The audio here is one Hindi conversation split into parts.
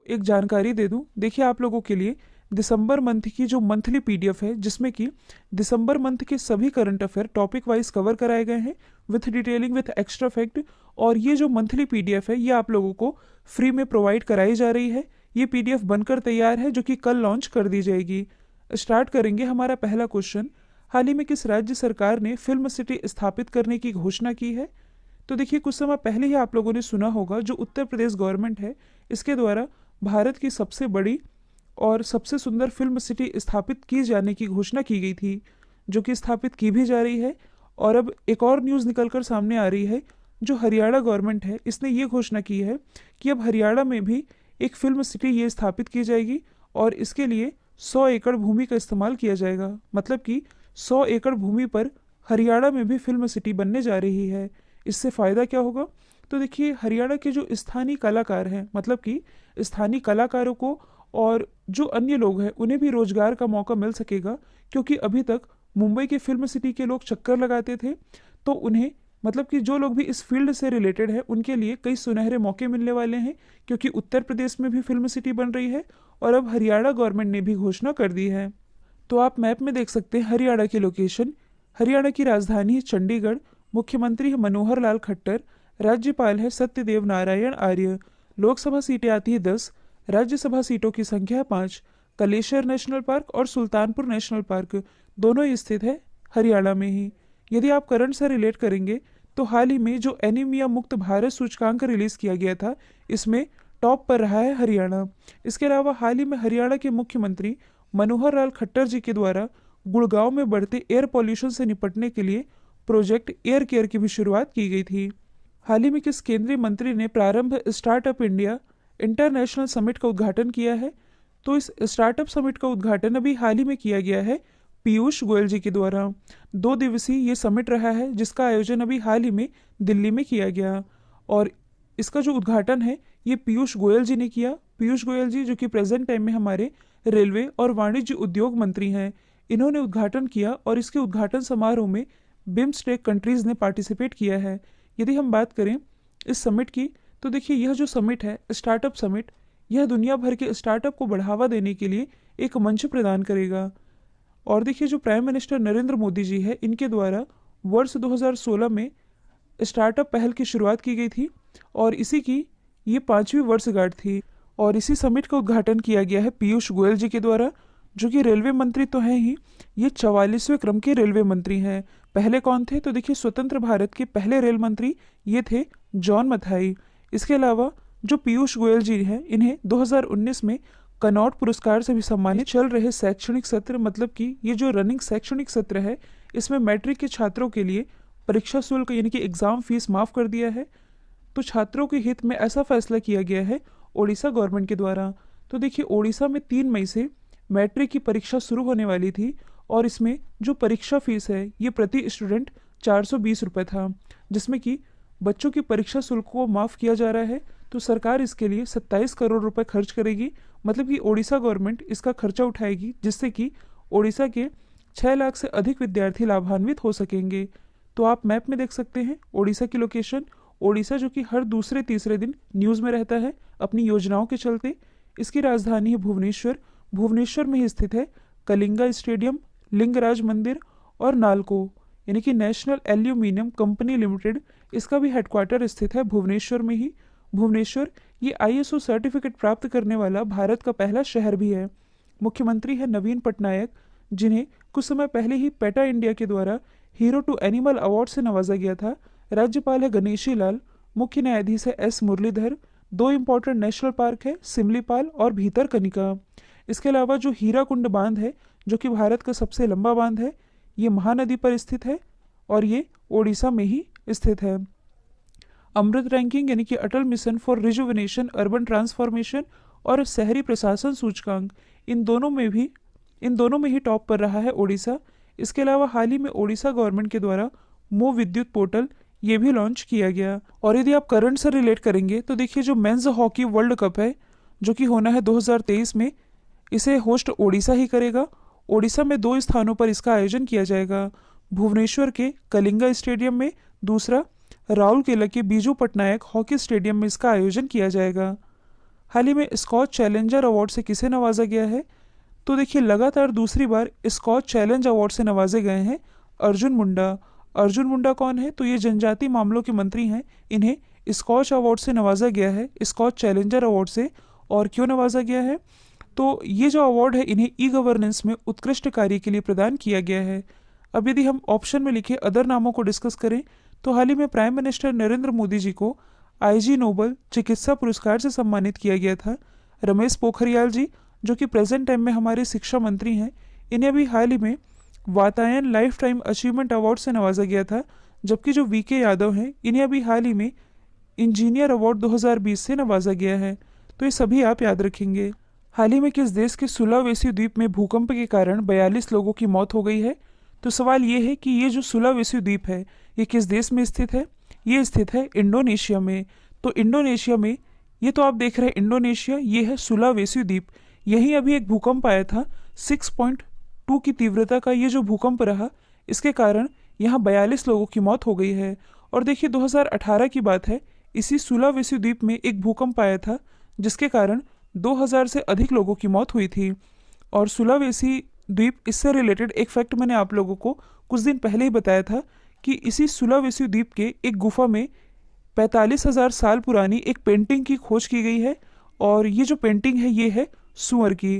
एक जानकारी दे दूं, देखिए आप लोगों के लिए दिसंबर मंथ की जो मंथली पीडीएफ है, जिसमें कि दिसंबर मंथ के सभी current affair topic wise cover कराए गए हैं with detailing with extra fact. और ये जो मंथली पीडीएफ है ये आप लोगों को फ्री में प्रोवाइड कराई जा रही है। ये पीडीएफ बनकर तैयार है जो कि कल लॉन्च कर दी जाएगी। स्टार्ट करेंगे हमारा पहला क्वेश्चन। हाल ही में किस राज्य सरकार ने फिल्म सिटी स्थापित करने की घोषणा की है? तो देखिए कुछ समय पहले ही आप लोगों ने सुना होगा, जो उत्तर प्रदेश गवर्नमेंट है इसके द्वारा भारत की सबसे बड़ी और सबसे सुंदर फिल्म सिटी स्थापित की जाने की घोषणा की गई थी, जो कि स्थापित की भी जा रही है। और अब एक और न्यूज़ निकलकर सामने आ रही है, जो हरियाणा गवर्नमेंट है इसने ये घोषणा की है कि अब हरियाणा में भी एक फिल्म सिटी ये स्थापित की जाएगी और इसके लिए 100 एकड़ भूमि का इस्तेमाल किया जाएगा। मतलब कि 100 एकड़ भूमि पर हरियाणा में भी फिल्म सिटी बनने जा रही है। इससे फ़ायदा क्या होगा? तो देखिए हरियाणा के जो स्थानीय कलाकार हैं, मतलब कि स्थानीय कलाकारों को और जो अन्य लोग हैं उन्हें भी रोजगार का मौका मिल सकेगा। क्योंकि अभी तक मुंबई के फिल्म सिटी के लोग चक्कर लगाते थे, तो उन्हें मतलब कि जो लोग भी इस फील्ड से रिलेटेड है उनके लिए कई सुनहरे मौके मिलने वाले हैं, क्योंकि उत्तर प्रदेश में भी फिल्म सिटी बन रही है और अब हरियाणा गवर्नमेंट ने भी घोषणा कर दी है। तो आप मैप में देख सकते हैं हरियाणा की लोकेशन। हरियाणा की राजधानी है चंडीगढ़। मुख्यमंत्री है मनोहर लाल खट्टर। राज्यपाल है सत्यदेव नारायण आर्य। लोकसभा सीटें आती है 10। राज्यसभा सीटों की संख्या है 5। कलेश्वर नेशनल पार्क और सुल्तानपुर नेशनल पार्क दोनों ही स्थित है हरियाणा में ही। यदि आप करंट से रिलेट करेंगे तो हाल ही में जो एनीमिया मुक्त भारत सूचकांक रिलीज किया गया था, इसमें टॉप पर रहा है हरियाणा। इसके अलावा हाल ही में हरियाणा के मुख्यमंत्री मनोहर लाल खट्टर जी के द्वारा गुड़गांव में बढ़ते एयर पॉल्यूशन से निपटने के लिए प्रोजेक्ट एयर केयर की भी शुरुआत की गई थी। हाल ही में किस केंद्रीय मंत्री ने प्रारंभ स्टार्टअप इंडिया इंटरनेशनल समिट का उद्घाटन किया है? तो इस स्टार्टअप समिट का उद्घाटन अभी हाल ही में किया गया है पीयूष गोयल जी के द्वारा। 2 दिवसीय ये समिट रहा है जिसका आयोजन अभी हाल ही में दिल्ली में किया गया। और इसका जो उद्घाटन है ये पीयूष गोयल जी ने किया। पीयूष गोयल जी जो कि प्रेजेंट टाइम में हमारे रेलवे और वाणिज्य उद्योग मंत्री हैं, इन्होंने उद्घाटन किया और इसके उद्घाटन समारोह में बिम्स्टेक कंट्रीज ने पार्टिसिपेट किया है। यदि हम बात करें इस समिट की, तो देखिए यह जो समिट है स्टार्टअप समिट, यह दुनिया भर के स्टार्टअप को बढ़ावा देने के लिए एक मंच प्रदान करेगा। और देखिए जो प्राइम मिनिस्टर नरेंद्र मोदी जी है, इनके द्वारा वर्ष 2016 में स्टार्टअप पहल की शुरुआत की गई थी और इसी की ये 5वीं वर्षगांठ थी। और इसी समिट का उद्घाटन किया गया है पीयूष गोयल जी के द्वारा, जो कि रेलवे मंत्री तो हैं ही, ये 44वें क्रम के रेलवे मंत्री हैं। पहले कौन थे? तो देखिए स्वतंत्र भारत के पहले रेल मंत्री ये थे जॉन मथाई। इसके अलावा जो पीयूष गोयल जी हैं, इन्हें 2019 में कनॉट पुरस्कार से भी सम्मानित। चल रहे शैक्षणिक सत्र, मतलब कि ये जो रनिंग शैक्षणिक सत्र है, इसमें मैट्रिक के छात्रों के लिए परीक्षा शुल्क यानी कि एग्जाम फीस माफ कर दिया है। तो छात्रों के हित में ऐसा फैसला किया गया है ओडिशा गवर्नमेंट के द्वारा। तो देखिए ओडिशा में 3 मई से मैट्रिक की परीक्षा शुरू होने वाली थी और इसमें जो परीक्षा फीस है ये प्रति स्टूडेंट 420 रुपये था, जिसमें कि बच्चों की परीक्षा शुल्क को माफ़ किया जा रहा है। तो सरकार इसके लिए 27 करोड़ रुपए खर्च करेगी, मतलब कि ओडिशा गवर्नमेंट इसका खर्चा उठाएगी, जिससे कि ओडिशा के 6 लाख से अधिक विद्यार्थी लाभान्वित हो सकेंगे। तो आप मैप में देख सकते हैं ओडिशा की लोकेशन। ओडिशा जो कि हर दूसरे तीसरे दिन न्यूज़ में रहता है अपनी योजनाओं के चलते। इसकी राजधानी है भुवनेश्वर। भुवनेश्वर में ही स्थित है कलिंगा स्टेडियम, लिंगराज मंदिर और नालको यानी कि नेशनल एल्यूमिनियम कंपनी लिमिटेड, इसका भी हेडक्वार्टर स्थित है भुवनेश्वर में ही। भुवनेश्वर ये आईएसओ सर्टिफिकेट प्राप्त करने वाला भारत का पहला शहर भी है। मुख्यमंत्री है नवीन पटनायक, जिन्हें कुछ समय पहले ही पेटा इंडिया के द्वारा हीरो टू एनिमल अवार्ड से नवाजा गया था। राज्यपाल है गणेशी लाल। मुख्य न्यायाधीश है S Muralidhar. 2 important national park है सिमलीपाल और भीतरकनिका। इसके अलावा जो हीराकुंड बांध है, जो कि भारत का सबसे लंबा बांध है, ये महानदी पर स्थित है और ये ओडिशा में ही स्थित है। अमृत रैंकिंग यानी कि Atal mission for rejuvenation urban transformation और शहरी प्रशासन सूचकांक, इन दोनों में ही टॉप पर रहा है ओडिशा। इसके अलावा हाल ही में ओडिशा गवर्नमेंट के द्वारा मो विद्युत पोर्टल ये भी लॉन्च किया गया। और यदि आप करंट से रिलेट करेंगे तो देखिए जो मेंस हॉकी वर्ल्ड कप है, जो कि होना है 2023 में, इसे होस्ट ओडिशा ही करेगा। ओडिशा में 2 स्थानों पर इसका आयोजन किया जाएगा, भुवनेश्वर के कलिंगा स्टेडियम में, दूसरा राउरकेला के बीजू पटनायक हॉकी स्टेडियम में इसका आयोजन किया जाएगा। हाल ही में स्कॉच चैलेंजर अवार्ड से किसे नवाजा गया है? तो देखिए लगातार दूसरी बार स्कॉच चैलेंज अवार्ड से नवाजे गए हैं अर्जुन मुंडा। अर्जुन मुंडा कौन है? तो ये जनजातीय मामलों के मंत्री हैं। इन्हें स्कॉच अवार्ड से नवाजा गया है, स्कॉच चैलेंजर अवार्ड से। और क्यों नवाजा गया है? तो ये जो अवार्ड है इन्हें ई गवर्नेंस में उत्कृष्ट कार्य के लिए प्रदान किया गया है। अब यदि हम ऑप्शन में लिखे अदर नामों को डिस्कस करें तो हाल ही में प्राइम मिनिस्टर नरेंद्र मोदी जी को आईजी नोबल चिकित्सा पुरस्कार से सम्मानित किया गया था। रमेश पोखरियाल जी जो कि प्रेजेंट टाइम में हमारे शिक्षा मंत्री हैं, इन्हें भी हाल ही में Vatayan life time achievement award से नवाजा गया था। जबकि जो वीके यादव हैं इन्हें अभी हाल ही में इंजीनियर अवार्ड 2020 से नवाजा गया है। तो ये सभी आप याद रखेंगे। हाल ही में किस देश के सुलावेसी द्वीप में भूकंप के कारण 42 लोगों की मौत हो गई है? तो सवाल ये है कि ये जो सुलावेसी द्वीप है ये किस देश में स्थित है? ये स्थित है इंडोनेशिया में। तो इंडोनेशिया में, ये तो आप देख रहे हैं इंडोनेशिया, ये है सुलावेसी द्वीप। यहीं अभी एक भूकंप आया था 6.2 की तीव्रता का। ये जो भूकंप रहा इसके कारण यहाँ 42 लोगों की मौत हो गई है। और देखिए 2018 की बात है, इसी सुलावेसी द्वीप में एक भूकंप आया था जिसके कारण 2000 से अधिक लोगों की मौत हुई थी। और सुलावेसी द्वीप, इससे रिलेटेड एक फैक्ट मैंने आप लोगों को कुछ दिन पहले ही बताया था कि इसी सुलावेसी द्वीप के एक गुफा में 45,000 साल पुरानी एक पेंटिंग की खोज की गई है। और ये जो पेंटिंग है ये है सुअर की।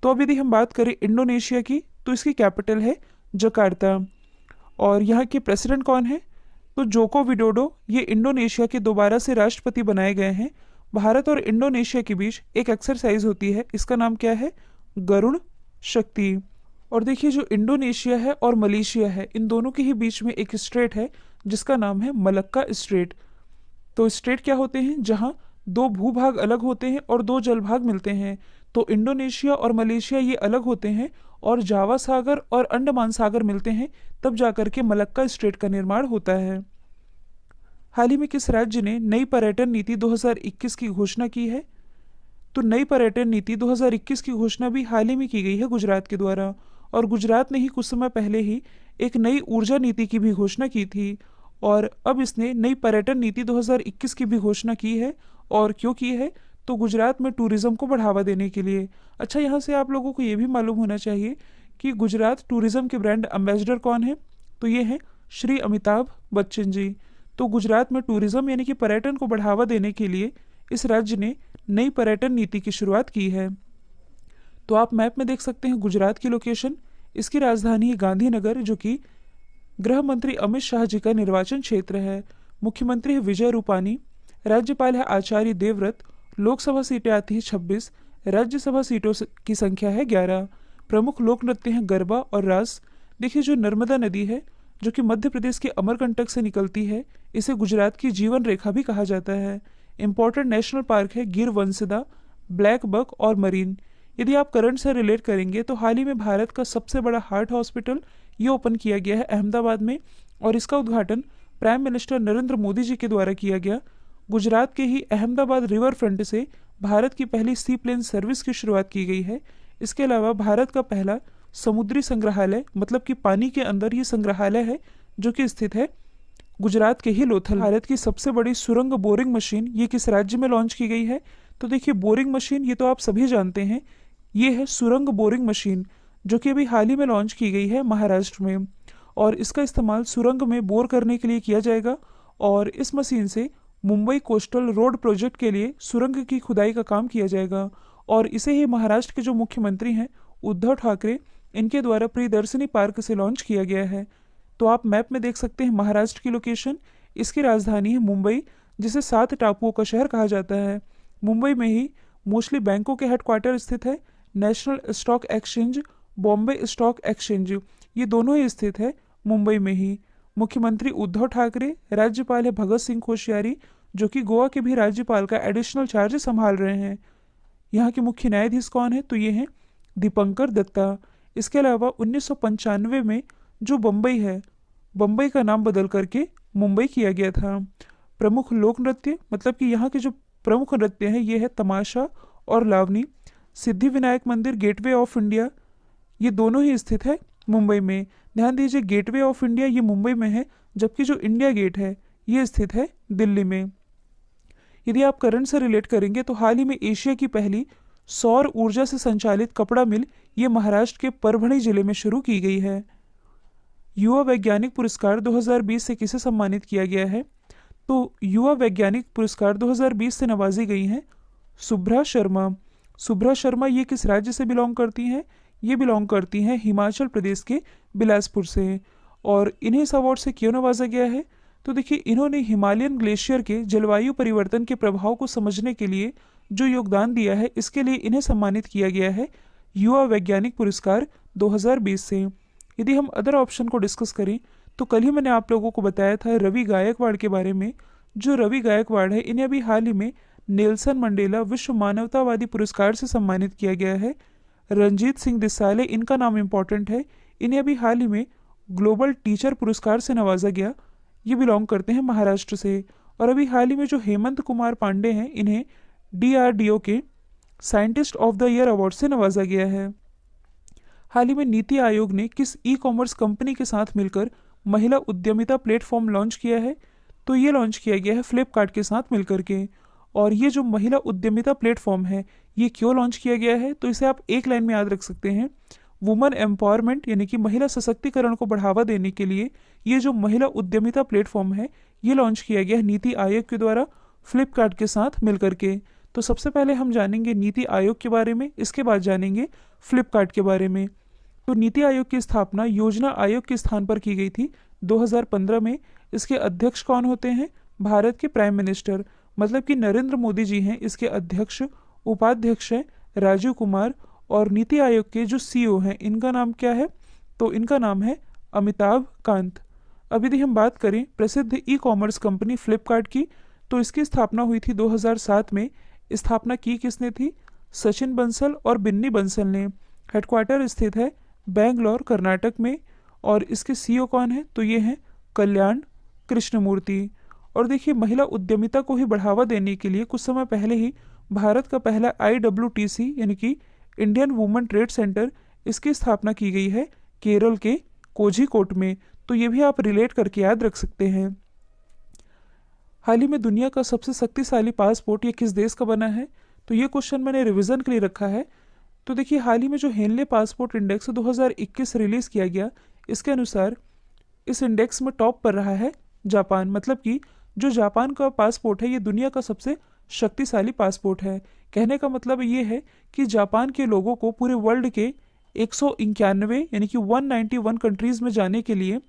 तो अब यदि हम बात करें इंडोनेशिया की तो इसकी कैपिटल है जकार्ता। और यहाँ के प्रेसिडेंट कौन है? तो जोको विडोडो। ये इंडोनेशिया के दोबारा से राष्ट्रपति बनाए गए हैं। भारत और इंडोनेशिया के बीच एक एक्सरसाइज होती है, इसका नाम क्या है? गरुड़ शक्ति। और देखिए जो इंडोनेशिया है और मलेशिया है, इन दोनों के ही बीच में एक स्ट्रेट है जिसका नाम है मलक्का स्ट्रेट। तो स्ट्रेट क्या होते हैं? जहाँ दो भूभाग अलग होते हैं और दो जलभाग मिलते हैं। तो इंडोनेशिया और मलेशिया ये अलग होते हैं और जावा सागर और अंडमान सागर मिलते हैं, तब जाकर के मलक्का स्ट्रेट का निर्माण होता है। हाल ही में किस राज्य ने नई पर्यटन नीति 2021 की घोषणा की है? तो नई पर्यटन नीति 2021 की घोषणा भी हाल ही में की गई है गुजरात के द्वारा। और गुजरात ने ही कुछ समय पहले ही एक नई ऊर्जा नीति की भी घोषणा की थी। और अब इसने नई पर्यटन नीति 2021 की भी घोषणा की है। और क्यों की है? तो गुजरात में टूरिज्म को बढ़ावा देने के लिए। अच्छा, यहाँ से आप लोगों को ये भी मालूम होना चाहिए कि गुजरात टूरिज्म के ब्रांड एम्बेसडर कौन है? तो ये हैं श्री अमिताभ बच्चन जी। तो गुजरात में टूरिज्म यानी कि पर्यटन को बढ़ावा देने के लिए इस राज्य ने नई पर्यटन नीति की शुरुआत की है। तो आप मैप में देख सकते हैं गुजरात की लोकेशन। इसकी राजधानी है गांधीनगर, जो कि गृह मंत्री अमित शाह जी का निर्वाचन क्षेत्र है। मुख्यमंत्री है विजय रूपानी। राज्यपाल है आचार्य देवव्रत। लोकसभा सीटें आती है 26। राज्यसभा सीटों की संख्या है 11। प्रमुख लोक नृत्य हैं गरबा और रास। देखिए जो नर्मदा नदी है जो कि मध्य प्रदेश के अमरकंटक से निकलती है, इसे गुजरात की जीवन रेखा भी कहा जाता है। इंपॉर्टेंट नेशनल पार्क है गिर वंसदा, ब्लैक बक और मरीन। यदि आप करंट से रिलेट करेंगे तो हाल ही में भारत का सबसे बड़ा हार्ट हॉस्पिटल ये ओपन किया गया है अहमदाबाद में, और इसका उद्घाटन प्राइम मिनिस्टर नरेंद्र मोदी जी के द्वारा किया गया। गुजरात के ही अहमदाबाद रिवर फ्रंट से भारत की पहली सी प्लेन सर्विस की शुरुआत की गई है। इसके अलावा भारत का पहला समुद्री संग्रहालय, मतलब कि पानी के अंदर ये संग्रहालय है, जो कि स्थित है गुजरात के ही लोथल। भारत की सबसे बड़ी सुरंग बोरिंग मशीन ये किस राज्य में लॉन्च की गई है? तो देखिए बोरिंग मशीन ये तो आप सभी जानते हैं, ये है सुरंग बोरिंग मशीन, जो कि अभी हाल ही में लॉन्च की गई है महाराष्ट्र में। और इसका इस्तेमाल सुरंग में बोर करने के लिए किया जाएगा। और इस मशीन से मुंबई कोस्टल रोड प्रोजेक्ट के लिए सुरंग की खुदाई का काम किया जाएगा। और इसे ही महाराष्ट्र के जो मुख्यमंत्री हैं उद्धव ठाकरे, इनके द्वारा प्रियदर्शनी पार्क से लॉन्च किया गया है। तो आप मैप में देख सकते हैं महाराष्ट्र की लोकेशन। इसकी राजधानी है मुंबई, जिसे 7 टापुओं का शहर कहा जाता है। मुंबई में ही मोस्टली बैंकों के हेडक्वार्टर स्थित है। National stock exchange, Bombay stock exchange, ये दोनों ही स्थित है मुंबई में ही। मुख्यमंत्री उद्धव ठाकरे, राज्यपाल है भगत सिंह कोश्यारी, जो कि गोवा के भी राज्यपाल का एडिशनल चार्ज संभाल रहे हैं। यहाँ के मुख्य न्यायाधीश कौन है? तो ये हैं दीपंकर दत्ता। इसके अलावा 1995 में जो बम्बई है, बम्बई का नाम बदल करके मुंबई किया गया था। प्रमुख लोक नृत्य, मतलब कि यहाँ के जो प्रमुख नृत्य हैं ये है तमाशा और लावनी। सिद्धि विनायक मंदिर, गेटवे ऑफ इंडिया, ये दोनों ही स्थित है मुंबई में। ध्यान दीजिए गेटवे ऑफ इंडिया ये मुंबई में है, जबकि जो इंडिया गेट है ये स्थित है दिल्ली में। यदि आप करंट से रिलेट करेंगे तो हाल ही में एशिया की पहली सौर ऊर्जा से संचालित कपड़ा मिल ये महाराष्ट्र के परभणी जिले में शुरू की गई है। युवा वैज्ञानिक पुरस्कार 2020 से किसे सम्मानित किया गया है? तो युवा वैज्ञानिक पुरस्कार 2020 से नवाजी गई हैं शुभ्रा शर्मा। शुभ्रा शर्मा ये किस राज्य से बिलोंग करती हैं? ये बिलोंग करती हैं हिमाचल प्रदेश के बिलासपुर से। और इन्हें इस अवार्ड से क्यों नवाजा गया है? तो देखिए, इन्होंने हिमालयन ग्लेशियर के जलवायु परिवर्तन के प्रभाव को समझने के लिए जो योगदान दिया है, इसके लिए इन्हें सम्मानित किया गया है युवा वैज्ञानिक पुरस्कार 2020 से। यदि हम अदर ऑप्शन को डिस्कस करें तो कल ही मैंने आप लोगों को बताया था रवि गायकवाड़ के बारे में। जो रवि गायकवाड़ है, इन्हें अभी हाल ही में नेल्सन मंडेला विश्व मानवतावादी पुरस्कार से सम्मानित किया गया है। रंजीत सिंह देसाले, इनका नाम इम्पॉर्टेंट है, इन्हें अभी हाल ही में ग्लोबल टीचर पुरस्कार से नवाजा गया। ये बिलोंग करते हैं महाराष्ट्र से। और अभी हाल ही में जो हेमंत कुमार पांडे हैं, इन्हें DRDO के scientist of the year award से नवाजा गया है। हाल ही में नीति आयोग ने किस ई-कॉमर्स कंपनी के साथ मिलकर महिला उद्यमिता प्लेटफॉर्म लॉन्च किया है? तो ये लॉन्च किया गया है फ्लिपकार्ट के साथ मिलकर के। और ये जो महिला उद्यमिता प्लेटफॉर्म है, ये क्यों लॉन्च किया गया है? तो इसे आप एक लाइन में याद रख सकते हैं, वुमेन एम्पावरमेंट, यानी कि महिला सशक्तिकरण को बढ़ावा देने के लिए ये जो महिला उद्यमिता प्लेटफॉर्म है, ये लॉन्च किया गया है नीति आयोग के द्वारा फ्लिपकार्ट के साथ मिलकर के। तो सबसे पहले हम जानेंगे नीति आयोग के बारे में, इसके बाद जानेंगे फ्लिपकार्ट के बारे में। तो नीति आयोग की स्थापना योजना आयोग के स्थान पर की गई थी 2015 में। इसके अध्यक्ष कौन होते हैं? भारत के प्राइम मिनिस्टर, मतलब कि नरेंद्र मोदी जी हैं इसके अध्यक्ष। उपाध्यक्ष हैं राजीव कुमार। और नीति आयोग के जो CEO हैं, इनका नाम क्या है? तो इनका नाम है अमिताभ कांत। अब यदि हम बात करें प्रसिद्ध ई-कॉमर्स कंपनी फ्लिपकार्ट की, तो इसकी स्थापना हुई थी 2007 में। स्थापना की किसने थी? सचिन बंसल और बिन्नी बंसल ने। हेडक्वार्टर स्थित है बेंगलोर, कर्नाटक में। और इसके CEO कौन है? तो ये हैं कल्याण कृष्णमूर्ति। और देखिए, महिला उद्यमिता को ही बढ़ावा देने के लिए कुछ समय पहले ही भारत का पहला IWTC यानी कि इंडियन वुमेन ट्रेड सेंटर, इसकी स्थापना की गई है केरल के कोझीकोड में। तो ये भी आप रिलेट करके याद रख सकते हैं। हाल ही में दुनिया का सबसे शक्तिशाली पासपोर्ट ये किस देश का बना है? तो ये क्वेश्चन मैंने रिवीजन के लिए रखा है। तो देखिए, हाल ही में जो हेनले पासपोर्ट इंडेक्स 2021 रिलीज किया गया, इसके अनुसार इस इंडेक्स में टॉप पर रहा है जापान। मतलब कि जो जापान का पासपोर्ट है, ये दुनिया का सबसे शक्तिशाली पासपोर्ट है। कहने का मतलब ये है कि जापान के लोगों को पूरे वर्ल्ड के 191 यानी कि 191 कंट्रीज में जाने के लिए,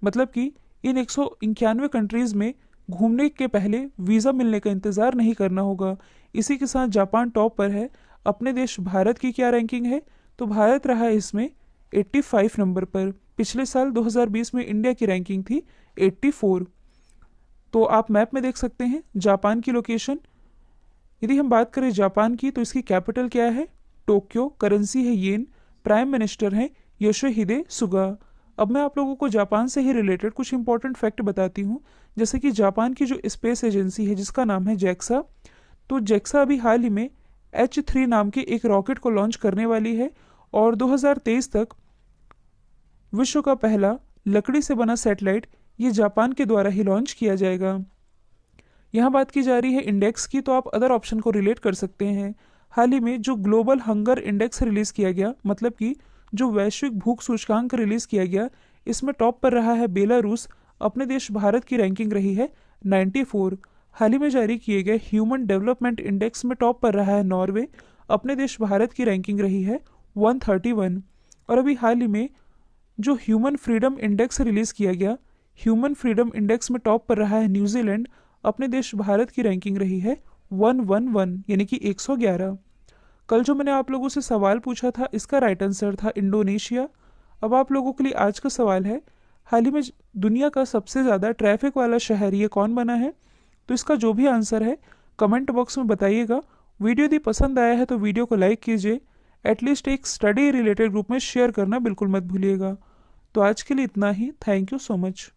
मतलब कि इन 191 कंट्रीज में घूमने के पहले वीज़ा मिलने का इंतज़ार नहीं करना होगा। इसी के साथ जापान टॉप पर है। अपने देश भारत की क्या रैंकिंग है? तो भारत रहा है इसमें 85 नंबर पर। पिछले साल 2020 में इंडिया की रैंकिंग थी 84। तो आप मैप में देख सकते हैं जापान की लोकेशन। यदि हम बात करें जापान की, तो इसकी कैपिटल क्या है? टोक्यो। करेंसी है येन। प्राइम मिनिस्टर हैं योशिहिदे सुगा। अब मैं आप लोगों को जापान से ही रिलेटेड कुछ इंपॉर्टेंट फैक्ट बताती हूँ। जैसे कि जापान की जो स्पेस एजेंसी है, जिसका नाम है JAXA, तो JAXA अभी हाल ही में H3 नाम के एक रॉकेट को लॉन्च करने वाली है। और 2023 तक विश्व का पहला लकड़ी से बना सैटेलाइट ये जापान के द्वारा ही लॉन्च किया जाएगा। यहाँ बात की जा रही है इंडेक्स की, तो आप अदर ऑप्शन को रिलेट कर सकते हैं। हाल ही में जो ग्लोबल हंगर इंडेक्स रिलीज किया गया, मतलब कि जो वैश्विक भूख सूचकांक रिलीज किया गया, इसमें टॉप पर रहा है बेलारूस। अपने देश भारत की रैंकिंग रही है 94। हाल ही में जारी किए गए ह्यूमन डेवलपमेंट इंडेक्स में टॉप पर रहा है नॉर्वे। अपने देश भारत की रैंकिंग रही है 131। और अभी हाल ही में जो ह्यूमन फ्रीडम इंडेक्स रिलीज किया गया, ह्यूमन फ्रीडम इंडेक्स में टॉप पर रहा है न्यूजीलैंड। अपने देश भारत की रैंकिंग रही है 111 यानी कि 111। कल जो मैंने आप लोगों से सवाल पूछा था, इसका राइट आंसर था इंडोनेशिया। अब आप लोगों के लिए आज का सवाल है, हाल ही में दुनिया का सबसे ज़्यादा ट्रैफिक वाला शहर ये कौन बना है? तो इसका जो भी आंसर है कमेंट बॉक्स में बताइएगा। वीडियो यदि पसंद आया है तो वीडियो को लाइक कीजिए। एटलीस्ट एक स्टडी रिलेटेड ग्रुप में शेयर करना बिल्कुल मत भूलिएगा। तो आज के लिए इतना ही। Thank you so much.